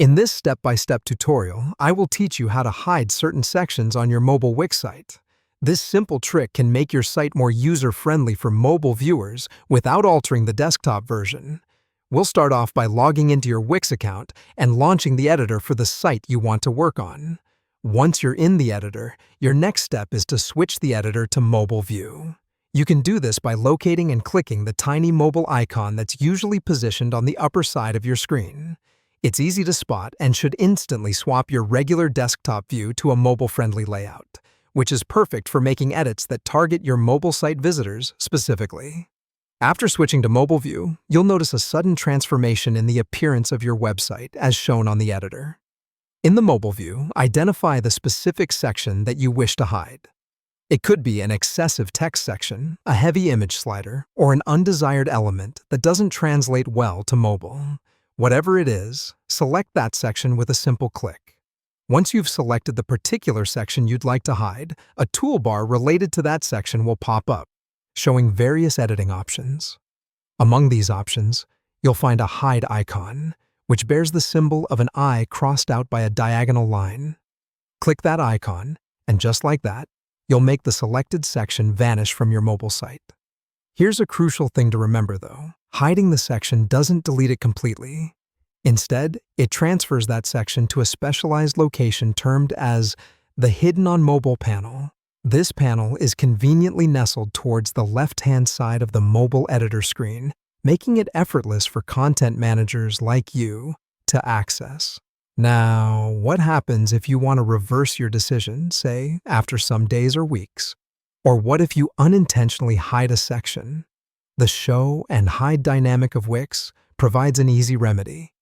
In this step-by-step tutorial, I will teach you how to hide certain sections on your mobile Wix site. This simple trick can make your site more user-friendly for mobile viewers without altering the desktop version. We'll start off by logging into your Wix account and launching the editor for the site you want to work on. Once you're in the editor, your next step is to switch the editor to Mobile View. You can do this by locating and clicking the tiny mobile icon that's usually positioned on the upper side of your screen. It's easy to spot and should instantly swap your regular desktop view to a mobile-friendly layout, which is perfect for making edits that target your mobile site visitors specifically. After switching to Mobile View, you'll notice a sudden transformation in the appearance of your website as shown on the editor. In the Mobile View, identify the specific section that you wish to hide. It could be an excessive text section, a heavy image slider, or an undesired element that doesn't translate well to mobile. Whatever it is, select that section with a simple click. Once you've selected the particular section you'd like to hide, a toolbar related to that section will pop up, showing various editing options. Among these options, you'll find a hide icon, which bears the symbol of an eye crossed out by a diagonal line. Click that icon, and just like that, you'll make the selected section vanish from your mobile site. Here's a crucial thing to remember though. Hiding the section doesn't delete it completely. Instead, it transfers that section to a specialized location termed as the Hidden on Mobile panel. This panel is conveniently nestled towards the left-hand side of the mobile editor screen, making it effortless for content managers like you to access. Now, what happens if you want to reverse your decision, say, after some days or weeks? Or what if you unintentionally hide a section? The show and hide dynamic of Wix provides an easy remedy.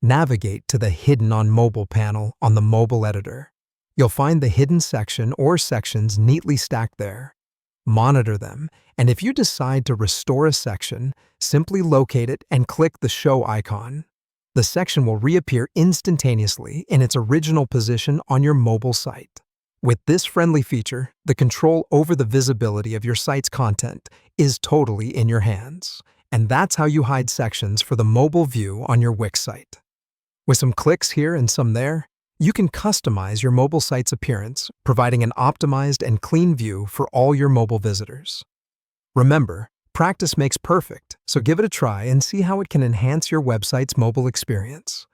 Navigate to the Hidden on Mobile panel on the mobile editor. You'll find the hidden section or sections neatly stacked there. Monitor them, and if you decide to restore a section, simply locate it and click the show icon. The section will reappear instantaneously in its original position on your mobile site. With this friendly feature, the control over the visibility of your site's content is totally in your hands. And that's how you hide sections for the mobile view on your Wix site. With some clicks here and some there, you can customize your mobile site's appearance, providing an optimized and clean view for all your mobile visitors. Remember, practice makes perfect, so give it a try and see how it can enhance your website's mobile experience.